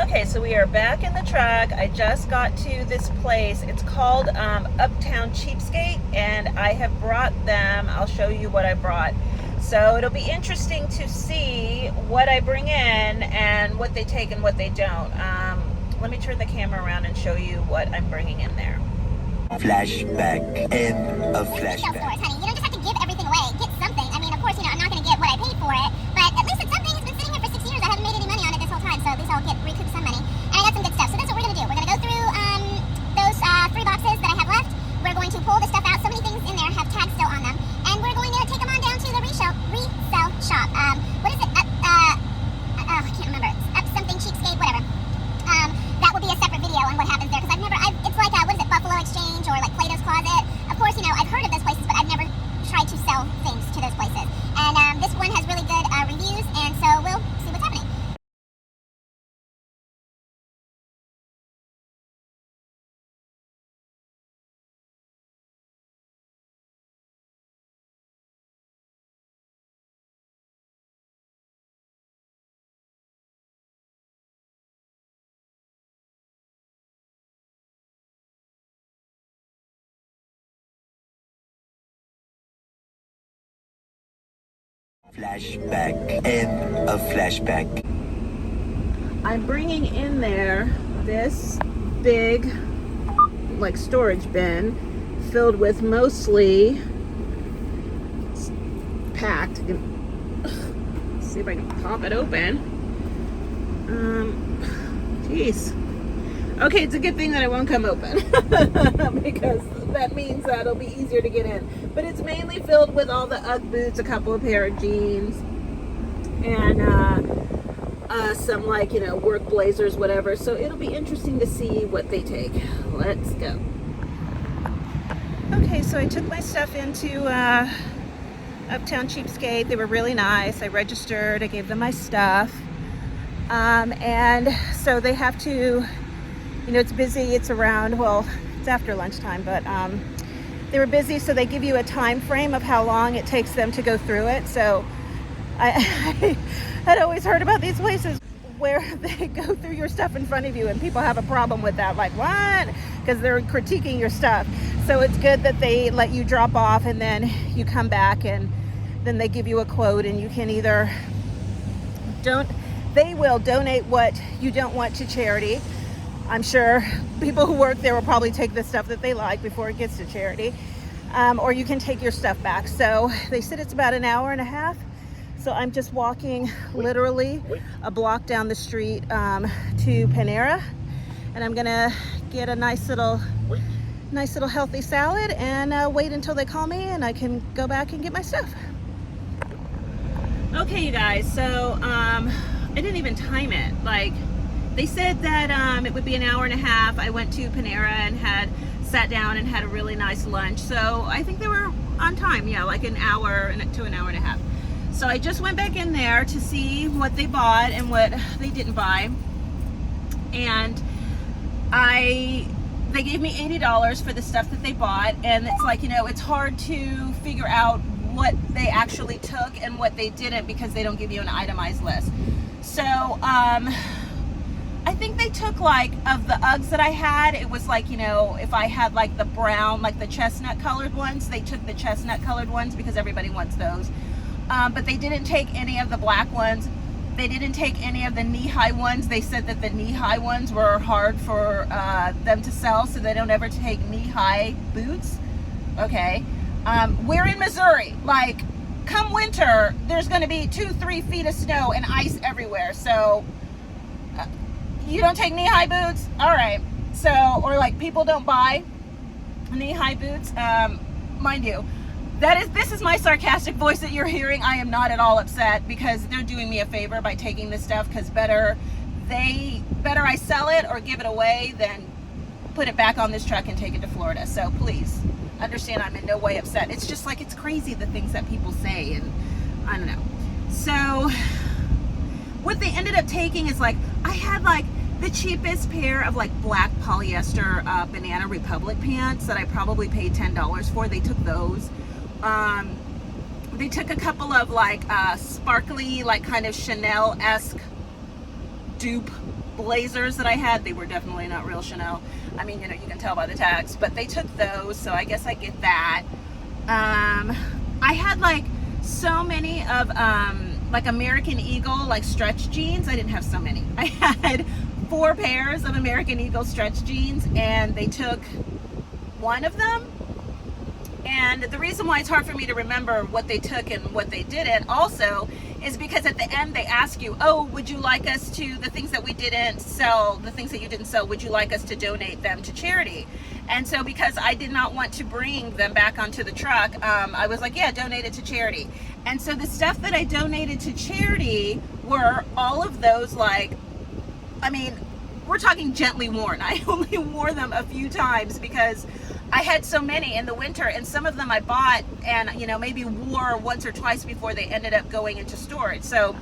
Okay, so we are back in the truck. I just got to this place. It's called Uptown Cheapskate, and I have brought them. I'll show you what I brought. So it'll be interesting to see what I bring in and what they take and what they don't. Let me turn the camera around and show you what I'm bringing in there. Flashback and a flashback. Stores, honey. You don't just have to give everything away. Get something. I mean, of course, I'm not going to get what I paid for it, but at least it's something. It's been sitting here for 6 years. I haven't made any money on it this whole time, so at least I'll recoup some money. And I got some good stuff. So that's what we're going to do. We're going to go through those 3 boxes that I have left. We're going to pull the stuff out. So many things in there have tags still on them, and we're going to take them on down to the resale shop. What is it? I can't remember. Up something Cheapskate, whatever. That will be a separate video on what happens there, because it's like, what is it, Buffalo Exchange or like Plato's Closet. Of course, I've heard of those places, but I've never tried to sell things to those places. And this one has really good reviews, and so we'll see what's happening. Flashback and a flashback. I'm bringing in there this big, like, storage bin filled with mostly packed. Let's see if I can pop it open. Geez. Okay, it's a good thing that it won't come open because that means that it'll be easier to get in. But it's mainly filled with all the UGG boots, a couple of pair of jeans, and some, like, work blazers, whatever. So it'll be interesting to see what they take. Let's go. Okay, so I took my stuff into Uptown Cheapskate. They were really nice. I registered. I gave them my stuff. And so they have to, it's busy. It's around, it's after lunchtime, but they were busy, so they give you a time frame of how long it takes them to go through it. So I had always heard about these places where they go through your stuff in front of you, and people have a problem with that, like, what? Because they're critiquing your stuff. So it's good that they let you drop off, and then you come back, and then they give you a quote, and you can either they will donate what you don't want to charity. I'm sure people who work there will probably take the stuff that they like before it gets to charity, or you can take your stuff back. So they said it's about an hour and a half. So I'm just walking literally a block down the street to Panera, and I'm gonna get a nice little healthy salad and wait until they call me and I can go back and get my stuff. Okay, you guys, so I didn't even time it. Like, they said that it would be an hour and a half. I went to Panera and sat down and had a really nice lunch. So I think they were on time. Yeah, like an hour to an hour and a half. So I just went back in there to see what they bought and what they didn't buy. And they gave me $80 for the stuff that they bought. And it's like, it's hard to figure out what they actually took and what they didn't, because they don't give you an itemized list. So I think they took, like, of the Uggs that I had, it was like, if I had like the brown, like the chestnut colored ones, they took the chestnut colored ones because everybody wants those. But they didn't take any of the black ones. They didn't take any of the knee-high ones. They said that the knee-high ones were hard for them to sell, so they don't ever take knee-high boots. Okay. We're in Missouri. Like, come winter, there's going to be 2-3 feet of snow and ice everywhere. So you don't take knee-high boots? All right. So, or like, people don't buy knee-high boots. Mind you, this is my sarcastic voice that you're hearing. I am not at all upset, because they're doing me a favor by taking this stuff, because better I sell it or give it away than put it back on this truck and take it to Florida. So please understand, I'm in no way upset. It's just like, it's crazy the things that people say, and I don't know. So what they ended up taking is, like, I had like the cheapest pair of like black polyester Banana Republic pants that I probably paid $10 for. They took those. They took a couple of like sparkly, like kind of Chanel-esque dupe blazers that I had. They were definitely not real Chanel. I mean, you know, you can tell by the tags, but they took those, so I guess I get that. I had like so many of like American Eagle like stretch jeans. I didn't have so many. I had 4 pairs of American Eagle stretch jeans, and they took one of them. And the reason why it's hard for me to remember what they took and what they didn't also is because at the end they ask you, oh, would you like us to, the things that we didn't sell, the things that you didn't sell, would you like us to donate them to charity? And so because I did not want to bring them back onto the truck, I was like, yeah, donate it to charity. And so the stuff that I donated to charity were all of those, like, I mean, we're talking gently worn. I only wore them a few times because I had so many in the winter, and some of them I bought and, you know, maybe wore once or twice before they ended up going into storage. So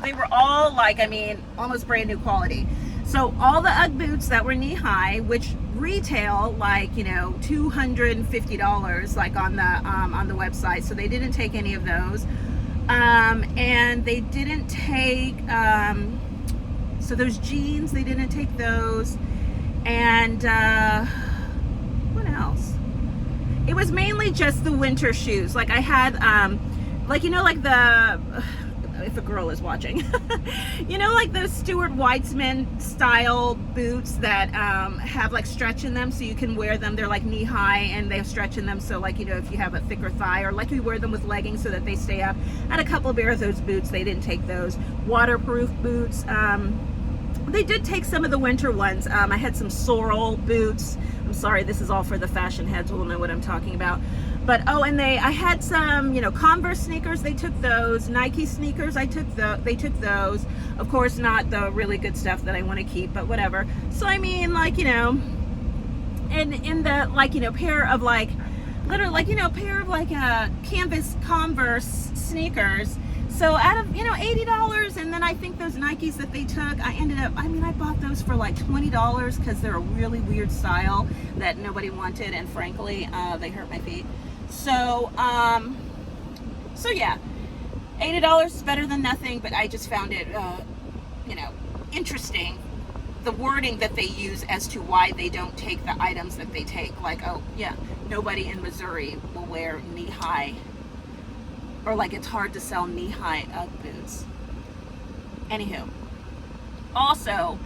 they were all like, I mean, almost brand new quality. So all the UGG boots that were knee high, which retail like, you know, $250 like on the website. So they didn't take any of those. And they didn't take, so those jeans, they didn't take those. And, what else? It was mainly just the winter shoes. Like I had, like, you know, like the, if a girl is watching, you know, like those Stuart Weitzman style boots that have like stretch in them so you can wear them. They're like knee high and they have stretch in them. So like, you know, if you have a thicker thigh, or like you wear them with leggings so that they stay up. I had a couple of pair of those boots. They didn't take those. Waterproof boots. They did take some of the winter ones. I had some Sorel boots. I'm sorry, this is all for the fashion heads who will know what I'm talking about. But oh, and I had some, you know, Converse sneakers. They took those. Nike sneakers. They took those. Of course, not the really good stuff that I want to keep, but whatever. So I mean, like, you know, and in the, like, you know, pair of like, literally, like, you know, pair of like canvas Converse sneakers. So out of, you know, $80, and then I think those Nikes that they took, I ended up, I mean, I bought those for like $20 because they're a really weird style that nobody wanted, and frankly, they hurt my feet. So, so yeah, $80 is better than nothing, but I just found it, you know, interesting, the wording that they use as to why they don't take the items that they take. Like, oh yeah, nobody in Missouri will wear knee-high, or like it's hard to sell knee-high UGG boots. Anywho, also,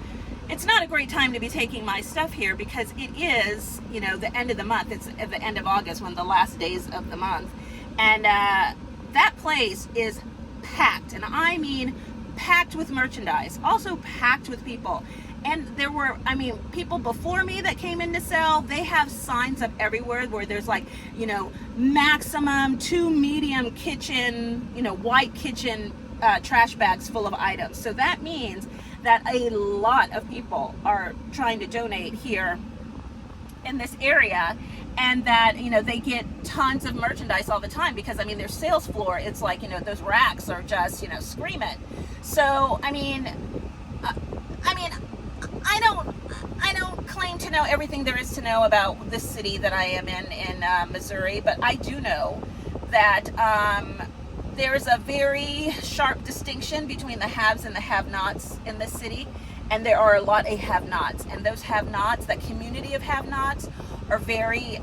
it's not a great time to be taking my stuff here because it is, you know, the end of the month. It's at the end of August, one of the last days of the month. And that place is packed. And I mean packed with merchandise. Also packed with people. And there were, I mean, people before me that came in to sell, they have signs up everywhere where there's like, you know, maximum 2 medium kitchen, you know, white kitchen trash bags full of items. So that means that a lot of people are trying to donate here in this area, and that, you know, they get tons of merchandise all the time because, I mean, their sales floor, it's like, you know, those racks are just, you know, screaming. So, I mean, I don't claim to know everything there is to know about this city that I am in Missouri, but I do know that there's a very sharp distinction between the haves and the have-nots in this city, and there are a lot of have-nots, and those have-nots, that community of have-nots, are very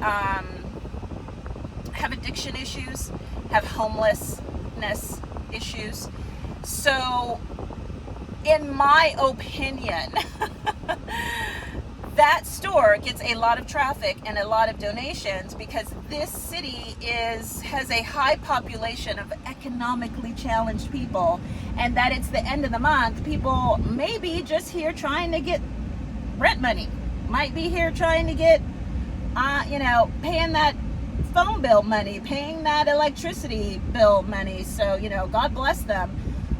have addiction issues, have homelessness issues. So in my opinion, that store gets a lot of traffic and a lot of donations because this city has a high population of economically challenged people, and that it's the end of the month. People may be just here trying to get rent money, might be here trying to get you know, paying that phone bill money, paying that electricity bill money. So, you know, God bless them.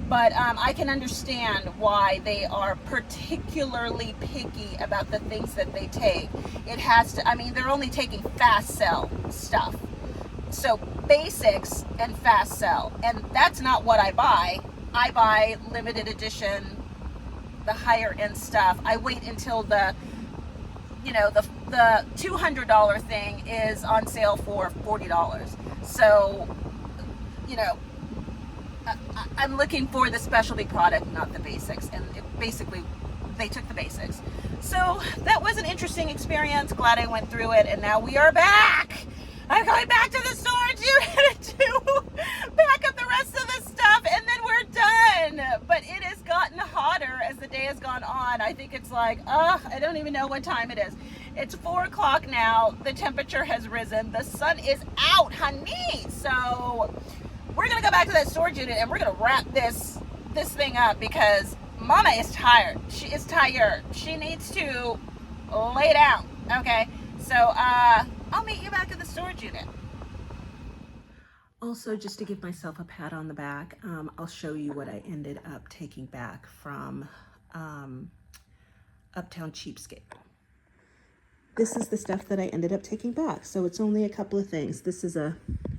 But I can understand why they are particularly picky about the things that they take. It has to, I mean, they're only taking fast sell stuff. So basics and fast sell. And that's not what I buy. I buy limited edition, the higher end stuff. I wait until the, you know, the $200 thing is on sale for $40. So, you know, I'm looking for the specialty product, not the basics. And basically, they took the basics. So that was an interesting experience. Glad I went through it, and now we are back. I'm going back to the storage unit to pack up the rest of the stuff, and then we're done. But it has gotten hotter as the day has gone on. I think it's like, I don't even know what time it is. It's 4 o'clock now. The temperature has risen. The sun is out, honey. So we're gonna go back to that storage unit, and we're gonna wrap this thing up because Mama is tired. She is tired. She needs to lay down. Okay. So I'll meet you back at the storage unit. Also, just to give myself a pat on the back, I'll show you what I ended up taking back from Uptown Cheapskate. This is the stuff that I ended up taking back. So it's only a couple of things. This is a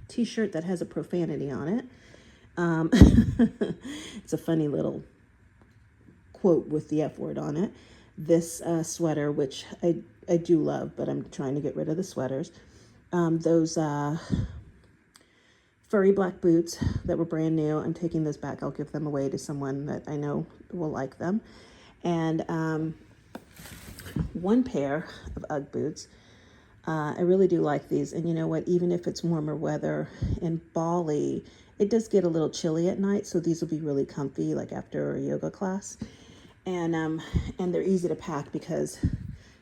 t-shirt that has a profanity on it. It's a funny little quote with the F word on it. This sweater, which I do love, but I'm trying to get rid of the sweaters. Those furry black boots that were brand new, I'm taking those back. I'll give them away to someone that I know will like them. And one pair of Ugg boots. I really do like these. And you know what? Even if it's warmer weather in Bali, it does get a little chilly at night. So these will be really comfy, like after a yoga class. And they're easy to pack because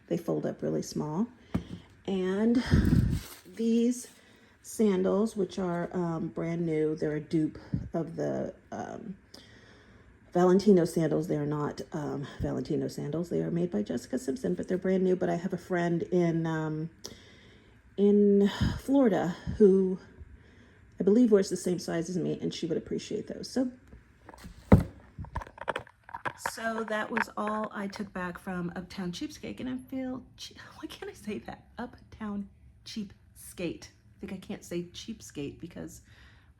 they fold up really small. And these sandals, which are brand new, they're a dupe of the Valentino sandals. They are not Valentino sandals. They are made by Jessica Simpson, but they're brand new. But I have a friend in Florida who I believe wears the same size as me, and she would appreciate those. So that was all I took back from Uptown Cheapskate, and I feel, why can't I say that? Uptown Cheapskate. I think I can't say cheapskate because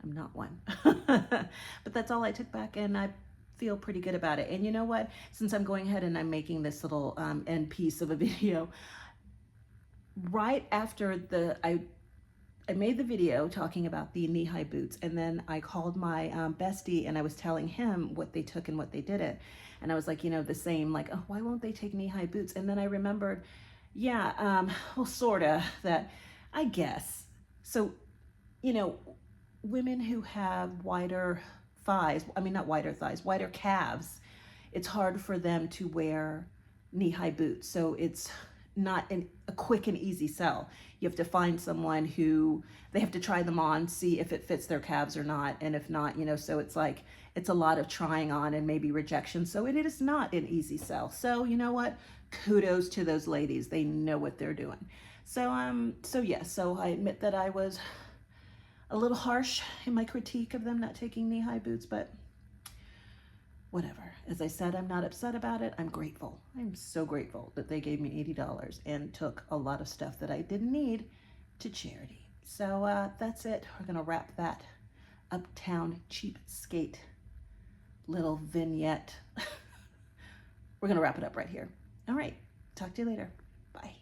I'm not one. But that's all I took back, and I feel pretty good about it. And you know what? Since I'm going ahead and I'm making this little end piece of a video, right after I made the video talking about the knee-high boots, and then I called my bestie and I was telling him what they took and what they didn't. And I was like, you know, the same, like, oh, why won't they take knee-high boots? And then I remembered, yeah, well, sorta, that I guess. So, you know, women who have wider thighs, I mean, not wider thighs, wider calves, it's hard for them to wear knee-high boots. So it's not a quick and easy sell. You have to find someone who, they have to try them on, see if it fits their calves or not. And if not, you know, so it's like, it's a lot of trying on and maybe rejection. So it is not an easy sell. So you know what? Kudos to those ladies. They know what they're doing. So yes, so I admit that I was a little harsh in my critique of them not taking knee-high boots, but whatever. As I said, I'm not upset about it. I'm grateful. I'm so grateful that they gave me $80 and took a lot of stuff that I didn't need to charity. So that's it. We're gonna wrap that Uptown Cheapskate little vignette. We're gonna wrap it up right here. All right, talk to you later. Bye.